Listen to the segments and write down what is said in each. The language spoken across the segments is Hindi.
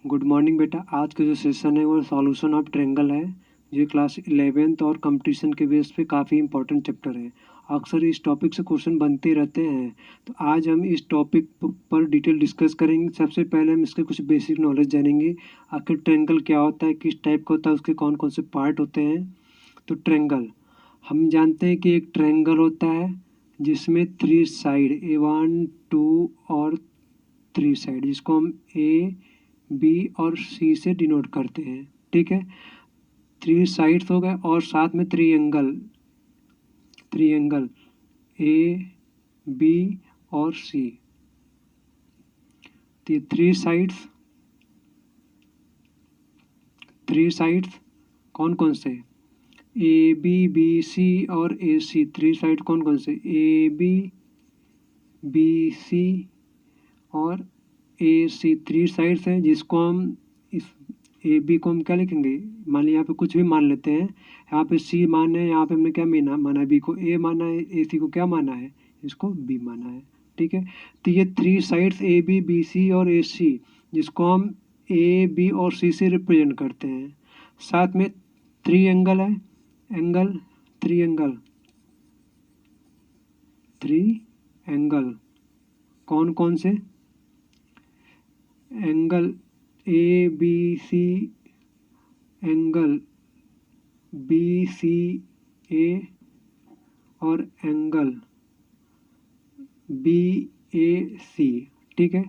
गुड मॉर्निंग बेटा। आज का जो सेशन है वो सॉल्यूशन ऑफ ट्रायंगल है। ये क्लास 11th और कंपटीशन के बेस पे काफ़ी इंपॉर्टेंट चैप्टर है। अक्सर इस टॉपिक से क्वेश्चन बनते रहते हैं, तो आज हम इस टॉपिक पर डिटेल डिस्कस करेंगे। सबसे पहले हम इसके कुछ बेसिक नॉलेज जानेंगे। आखिर ट्रायंगल क्या होता है, किस टाइप का होता है, उसके कौन कौन से पार्ट होते हैं। तो ट्रायंगल हम जानते हैं कि एक ट्रायंगल होता है जिसमें 3 साइड A1 2 और 3 साइड, जिसको हम ए बी और सी से डिनोट करते हैं। ठीक है, 3 साइड्स हो गए और साथ में त्रिएंगल ए बी और सी। तो ये 3 साइड्स कौन कौन से, ए बी सी और ए सी। 3 साइड कौन कौन से, ए बी सी और ए सी। 3 साइड्स हैं जिसको हम इस ए बी को हम क्या लिखेंगे, मान लिया यहाँ पे कुछ भी मान लेते हैं। यहाँ पे सी माना है, यहाँ पे हमने क्या माना है, बी को ए माना है, ए सी को क्या माना है, इसको बी माना है। ठीक है, तो ये 3 साइड्स ए बी सी और ए सी, जिसको हम ए बी और सी से रिप्रेजेंट करते हैं। साथ में त्रिएंगल है, त्रिएंगल कौन कौन से, angle A B C, angle B C A और एंगल बी ए सी। ठीक है,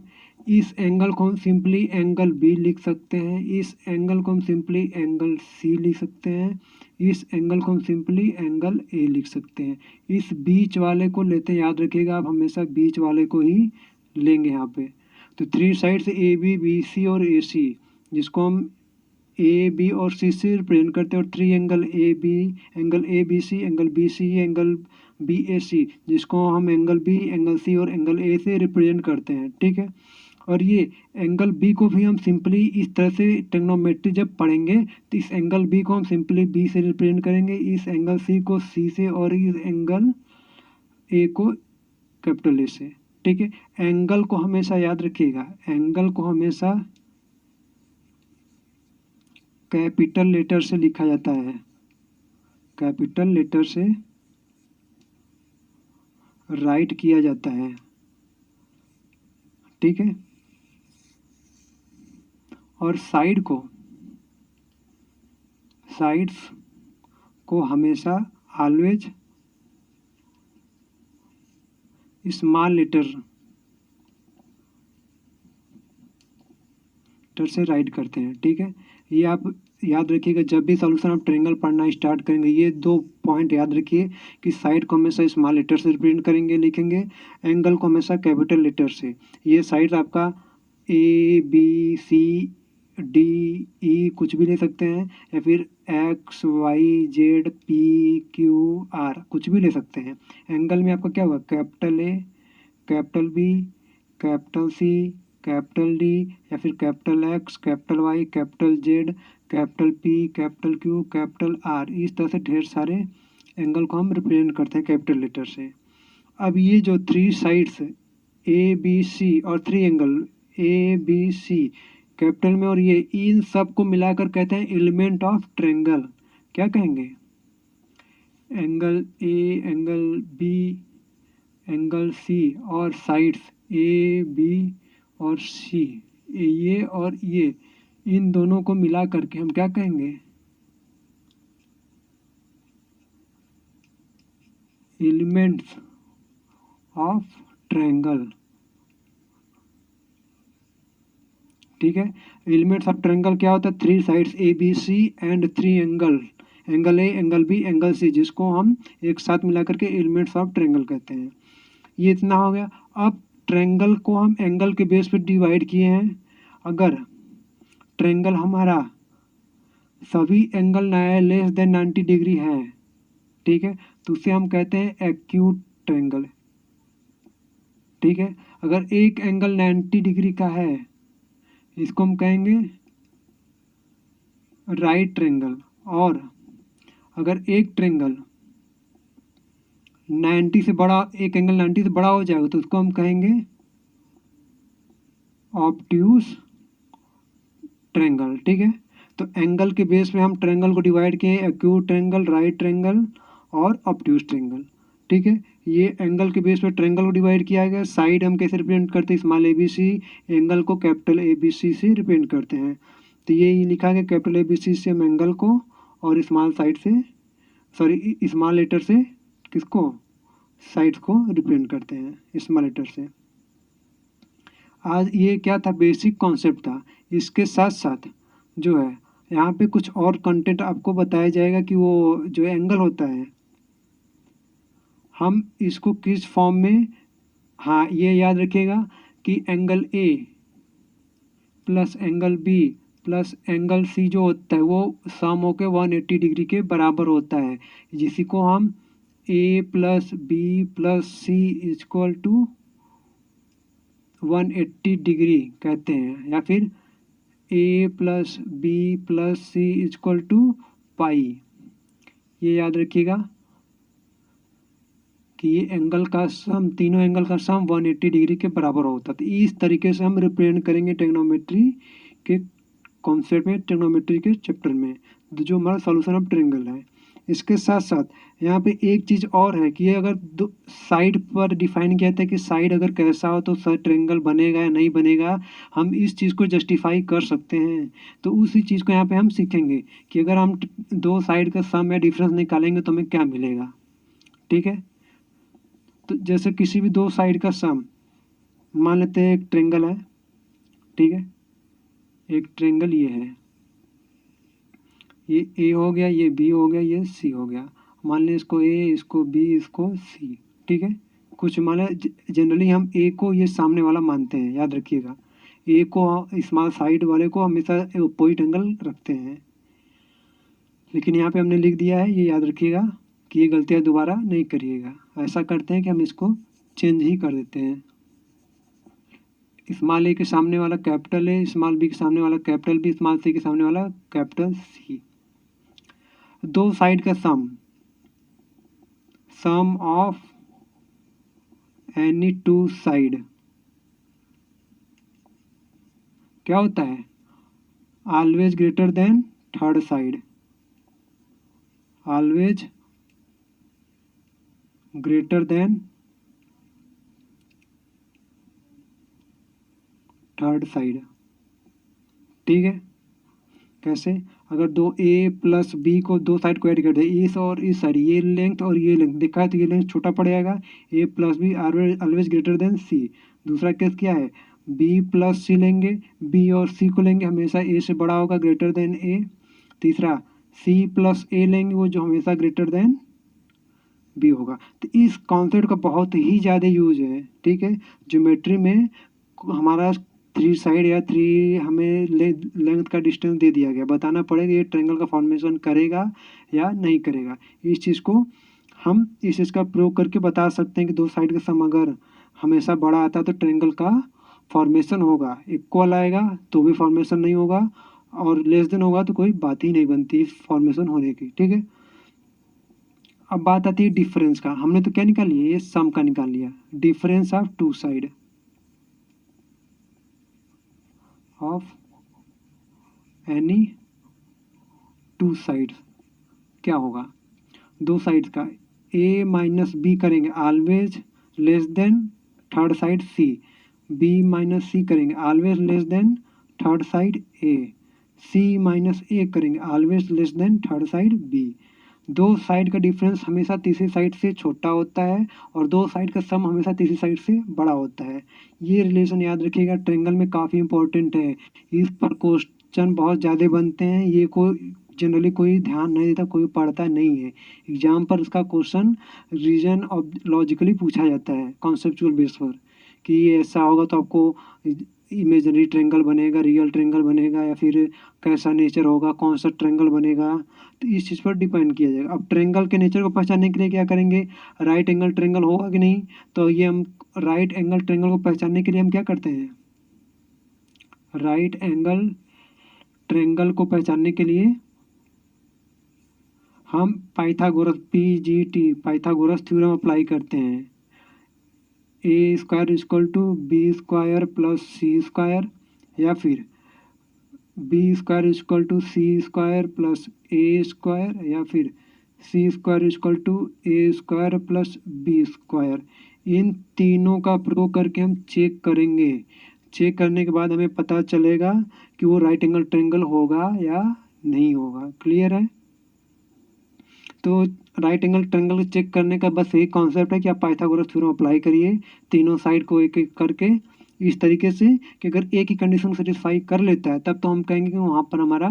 इस एंगल को हम सिंपली एंगल बी लिख सकते हैं, इस एंगल को हम सिंपली एंगल सी लिख सकते हैं, इस एंगल को हम सिंपली एंगल ए लिख सकते हैं। इस बीच वाले को लेते हैं, याद रखिएगा आप हमेशा बीच वाले को ही लेंगे यहाँ पे। तो 3 साइड्स ए बी सी और ए सी, जिसको हम ए बी और सी से रिप्रेजेंट करते हैं। और triangle angle A B C, angle B C, angle B A C, जिसको हम एंगल बी, एंगल सी और एंगल ए से रिप्रेजेंट करते हैं। ठीक है, और ये एंगल बी को भी हम सिंपली इस तरह से ट्रिग्नोमेट्री जब पढ़ेंगे तो इस एंगल बी को हम सिंपली बी से रिप्रेजेंट करेंगे, इस एंगल सी को सी से और इस एंगल ए को कैपिटल ए से। ठीक है, एंगल को हमेशा याद रखिएगा, एंगल को हमेशा कैपिटल लेटर से लिखा जाता है, कैपिटल लेटर से राइट किया जाता है। ठीक है, और साइड्स को हमेशा ऑलवेज स्मॉल लेटर से राइट करते हैं। ठीक है, ये आप याद रखिएगा जब भी सॉल्यूशन ऑफ ट्रायंगल पढ़ना स्टार्ट करेंगे। ये 2 पॉइंट याद रखिए कि साइड को हमेशा स्मॉल लेटर से रिप्रेजेंट करेंगे, लिखेंगे, एंगल को हमेशा कैपिटल लेटर से। ये साइड आपका ए बी सी डी ई कुछ भी ले सकते हैं, या फिर X Y Z P Q R कुछ भी ले सकते हैं। एंगल में आपका क्या होगा, capital A, capital B, capital C, capital D, या फिर capital X, capital Y, capital Z, capital P, capital Q, capital R. इस तरह से ढेर सारे एंगल को हम रिप्रेजेंट करते हैं कैपिटल लेटर से। अब ये जो 3 साइड्स ए बी सी और त्रिएंगल ए बी सी कैपिटल में, और ये इन सब को मिलाकर कहते हैं एलिमेंट ऑफ ट्रायंगल। क्या कहेंगे, angle A, angle B, angle C और साइड्स ए बी और सी, ये और ये, इन दोनों को मिला करके हम क्या कहेंगे, एलिमेंट्स ऑफ ट्रायंगल। ठीक है, एलिमेंट्स ऑफ ट्रायंगल क्या होता है, 3 sides A B C and 3 angle A, angle B, angle C, जिसको हम एक साथ मिलाकर के एलिमेंट्स ऑफ ट्रायंगल कहते हैं। ये इतना हो गया। अब ट्रायंगल को हम एंगल के बेस पे डिवाइड किए हैं। अगर ट्रायंगल हमारा सभी एंगल लेस देन 90 डिग्री है, ठीक है, तो उसे हम कहते हैं एक्यूट ट्रायंगल। ठीक है, अगर एक एंगल 90 डिग्री का है, इसको हम कहेंगे राइट ट्रायंगल। और अगर एक ट्रायंगल 90 से बड़ा, एक एंगल 90 से बड़ा हो जाएगा तो उसको हम कहेंगे ऑब्ट्यूस ट्रायंगल, ठीक है। तो एंगल के बेस पे हम ट्रायंगल को डिवाइड किए, एक्यूट ट्रायंगल, राइट ट्रायंगल और ऑब्ट्यूज ट्रायंगल, ठीक है। ये एंगल के बेस पे ट्रायंगल को डिवाइड किया गया। साइड हम कैसे रिप्रेजेंट करते हैं, स्मॉल ABC, एंगल को कैपिटल ABC से रिप्रेजेंट करते हैं। तो ये लिखा गया कैपिटल ABC से हम एंगल को, और स्मॉल साइड से, सॉरी स्मॉल लेटर से किसको, साइड्स को रिप्रेजेंट करते हैं स्मॉल लेटर से। आज ये क्या था, बेसिक कॉन्सेप्ट था। इसके साथ साथ जो है यहाँ पे कुछ और कंटेंट आपको बताया जाएगा कि वो जो एंगल होता है हम इसको किस फॉर्म में, हाँ ये याद रखिएगा कि angle A plus angle B plus angle C जो होता है वो सम होके 180 डिग्री के बराबर होता है, जिसी को हम A plus B plus C equal to 180 degree कहते हैं, या फिर A plus B plus C equal to pi. ये याद रखिएगा कि ये एंगल का सम, तीनों एंगल का सम 180 डिग्री के बराबर होता है। तो इस तरीके से हम रिप्रेजेंट करेंगे ट्रिग्नोमेट्री के कॉन्सेप्ट में, ट्रिग्नोमेट्री के चैप्टर में, जो हमारा सॉल्यूशन ऑफ ट्रायंगल है। इसके साथ साथ यहाँ पे एक चीज़ और है कि ये अगर दो साइड पर डिफाइन किया था कि साइड अगर कैसा हो तो ट्रायंगल बनेगा या नहीं बनेगा, हम इस चीज़ को जस्टिफाई कर सकते हैं। तो उसी चीज़ को यहाँ पे हम सीखेंगे कि अगर हम दो साइड का सम या डिफरेंस निकालेंगे तो हमें क्या मिलेगा, ठीक है। तो जैसे किसी भी दो साइड का सम, मान लेते हैं एक ट्रायंगल है, ठीक है, एक ट्रायंगल ये है, ये A हो गया, ये B हो गया, ये C हो गया। मान लें इसको A, इसको B, इसको C, ठीक है। कुछ मान लें, जनरली हम A को ये सामने वाला मानते हैं, याद रखिएगा। A को स्मॉल साइड वाले को हमेशा अपोजिट एंगल रखते हैं, लेकिन यहाँ पे हमने लिख दिया है, ये याद रखिएगा कि ये गलतियाँ दोबारा नहीं करिएगा। ऐसा करते हैं कि हम इसको चेंज ही कर देते हैं। स्मॉल A के सामने वाला कैपिटल A, स्मॉल B के सामने वाला कैपिटल B, स्मॉल C के सामने वाला कैपिटल C। दो साइड का सम ऑफ एनी टू साइड क्या होता है, always greater than third side, always greater than third side, ठीक है। कैसे, अगर दो A प्लस B को दो साइड को ऐड कर दे, इस और इस साइड, ये लेंथ और ये लेंथ देखा है तो ये लेंथ छोटा पड़ जाएगा, A plus B always greater than C। दूसरा केस क्या है, B प्लस C लेंगे, B और C को लेंगे, हमेशा A से बड़ा होगा, ग्रेटर देन A। तीसरा C प्लस A लेंगे, वो जो हमेशा ग्रेटर देन B होगा। तो इस कॉन्सेप्ट का बहुत ही ज़्यादा यूज है, ठीक है। ज्योमेट्री में हमारा थ्री साइड या थ्री हमें लेंथ का डिस्टेंस दे दिया गया, बताना पड़ेगा ये ट्रायंगल का फॉर्मेशन करेगा या नहीं करेगा। इस चीज़ को हम इस चीज़ का प्रयोग करके बता सकते हैं कि दो साइड का सम अगर हमेशा बड़ा आता है तो ट्रायंगल का फॉर्मेशन होगा, इक्वल आएगा तो भी फॉर्मेशन नहीं होगा, और लेस देन होगा तो कोई बात ही नहीं बनती फॉर्मेशन होने की, ठीक है। अब बात आती है डिफरेंस का। हमने तो क्या निकाल लिया, ये सम का निकाल लिया, difference of two side of any two side क्या होगा, दो साइड का A माइनस B करेंगे, always less than third side C, B minus C करेंगे, always less than third side A, C minus A करेंगे, always less than third side B। दो साइड का डिफरेंस हमेशा तीसरी साइड से छोटा होता है, और दो साइड का सम हमेशा तीसरी साइड से बड़ा होता है। ये रिलेशन याद रखिएगा, ट्रायंगल में काफ़ी इंपॉर्टेंट है, इस पर क्वेश्चन बहुत ज़्यादा बनते हैं। ये कोई जनरली कोई ध्यान नहीं देता, कोई पढ़ता नहीं है। एग्जाम पर इसका क्वेश्चन रीजन और लॉजिकली पूछा जाता है, कॉन्सेप्चुअल बेस पर, कि ये ऐसा होगा तो आपको इमेजनरी ट्रायंगल बनेगा, रियल ट्रायंगल बनेगा, या फिर कैसा नेचर होगा, कौन सा ट्रायंगल बनेगा, तो इस चीज़ पर डिपेंड किया जाएगा। अब ट्रायंगल के नेचर को पहचानने के लिए क्या करेंगे, राइट एंगल ट्रायंगल होगा कि नहीं, तो ये हम राइट एंगल ट्रायंगल को पहचानने के लिए हम क्या करते हैं, राइट एंगल ट्रायंगल को पहचानने के लिए हम Pythagoras PGT Pythagoras theorem apply करते हैं। A square equal to B square plus C square, या फिर B square equal to C square plus A square, या फिर C square equal to A square plus B square. इन तीनों का प्रयोग करके हम चेक करेंगे। चेक करने के बाद हमें पता चलेगा कि वो राइट एंगल ट्रायंगल होगा या नहीं होगा। क्लियर है? तो राइट एंगल ट्रायंगल चेक करने का बस यही कॉन्सेप्ट है कि आप पाइथागोरस थ्योरम अप्लाई करिए तीनों साइड को एक एक करके इस तरीके से कि अगर एक ही कंडीशन सेटिस्फाई कर लेता है तब तो हम कहेंगे कि वहाँ पर हमारा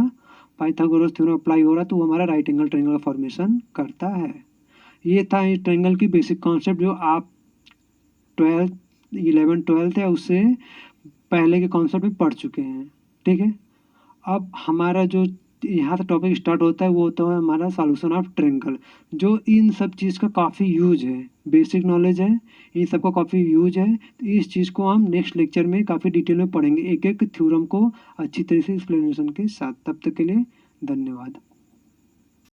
पाइथागोरस थ्योरम अप्लाई हो रहा है, तो वो हमारा राइट एंगल ट्रायंगल फॉर्मेशन करता है। ये था इस ट्रायंगल की बेसिक कॉन्सेप्ट जो आप 11th है उससे पहले के कॉन्सेप्ट में पढ़ चुके हैं। ठीक है, अब हमारा जो यहाँ से टॉपिक स्टार्ट होता है वो होता है हमारा सॉल्यूशन ऑफ ट्रायंगल, जो इन सब चीज़ का काफ़ी यूज है, बेसिक नॉलेज है, इन सब का काफ़ी यूज है। तो इस चीज़ को हम नेक्स्ट लेक्चर में काफ़ी डिटेल में पढ़ेंगे, एक एक थ्योरम को अच्छी तरह से एक्सप्लेनेशन के साथ। तब तक के लिए धन्यवाद।